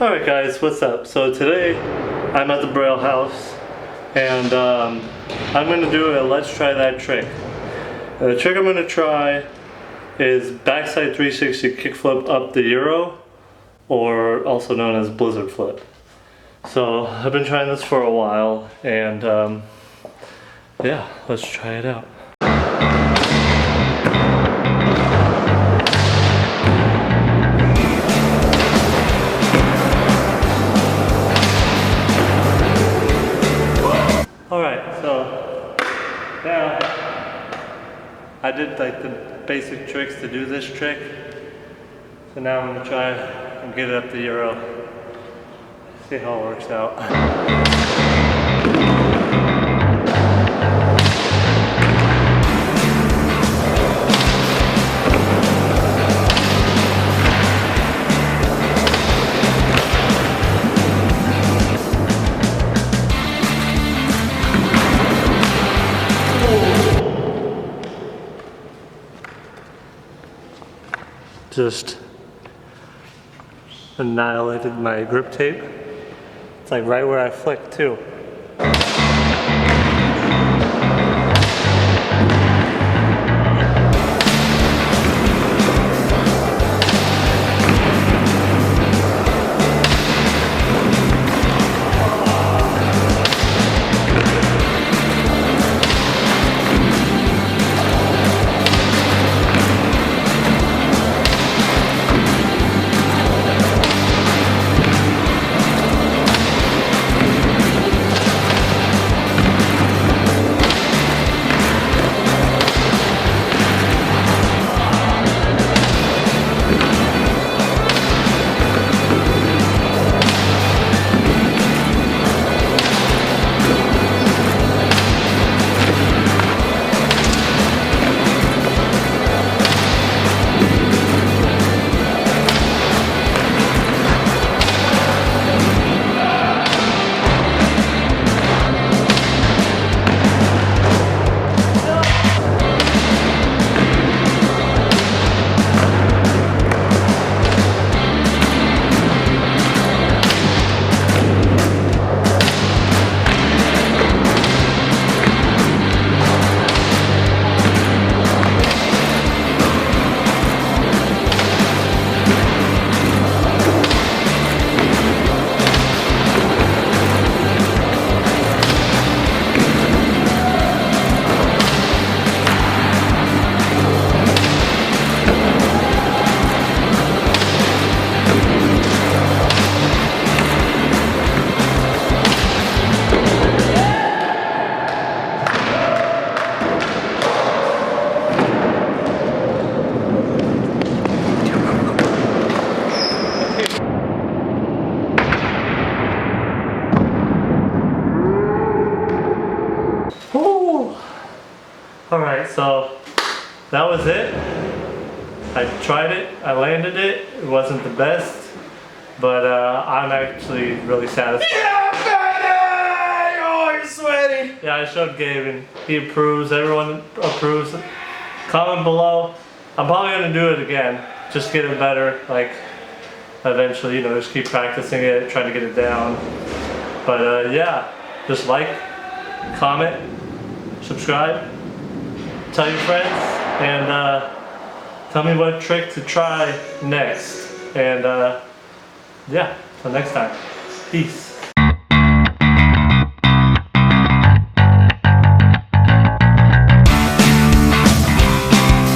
Alright guys, what's up? So today I'm at the Braille house and I'm going to do a let's try that trick. The trick I'm going to try is backside 360 kickflip up the Euro, or also known as blizzard flip. So I've been trying this for a while and yeah, let's try it out. Alright, so now I did like the basic tricks to do this trick. So now I'm going to try and get it up the Euro. See how it works out. Just annihilated my grip tape. It's like right where I flicked too. Alright, so that was it. I tried it, I landed it. It wasn't the best, but I'm actually really satisfied. Yeah, baby! Oh, you're sweaty. Yeah, I showed Gabe and he approves, everyone approves. Comment below. I'm probably going to do it again, just get it better, like eventually, you know, just keep practicing it, try to get it down. But yeah, just like, comment, subscribe. Tell your friends and tell me what trick to try next. And yeah, till next time. Peace.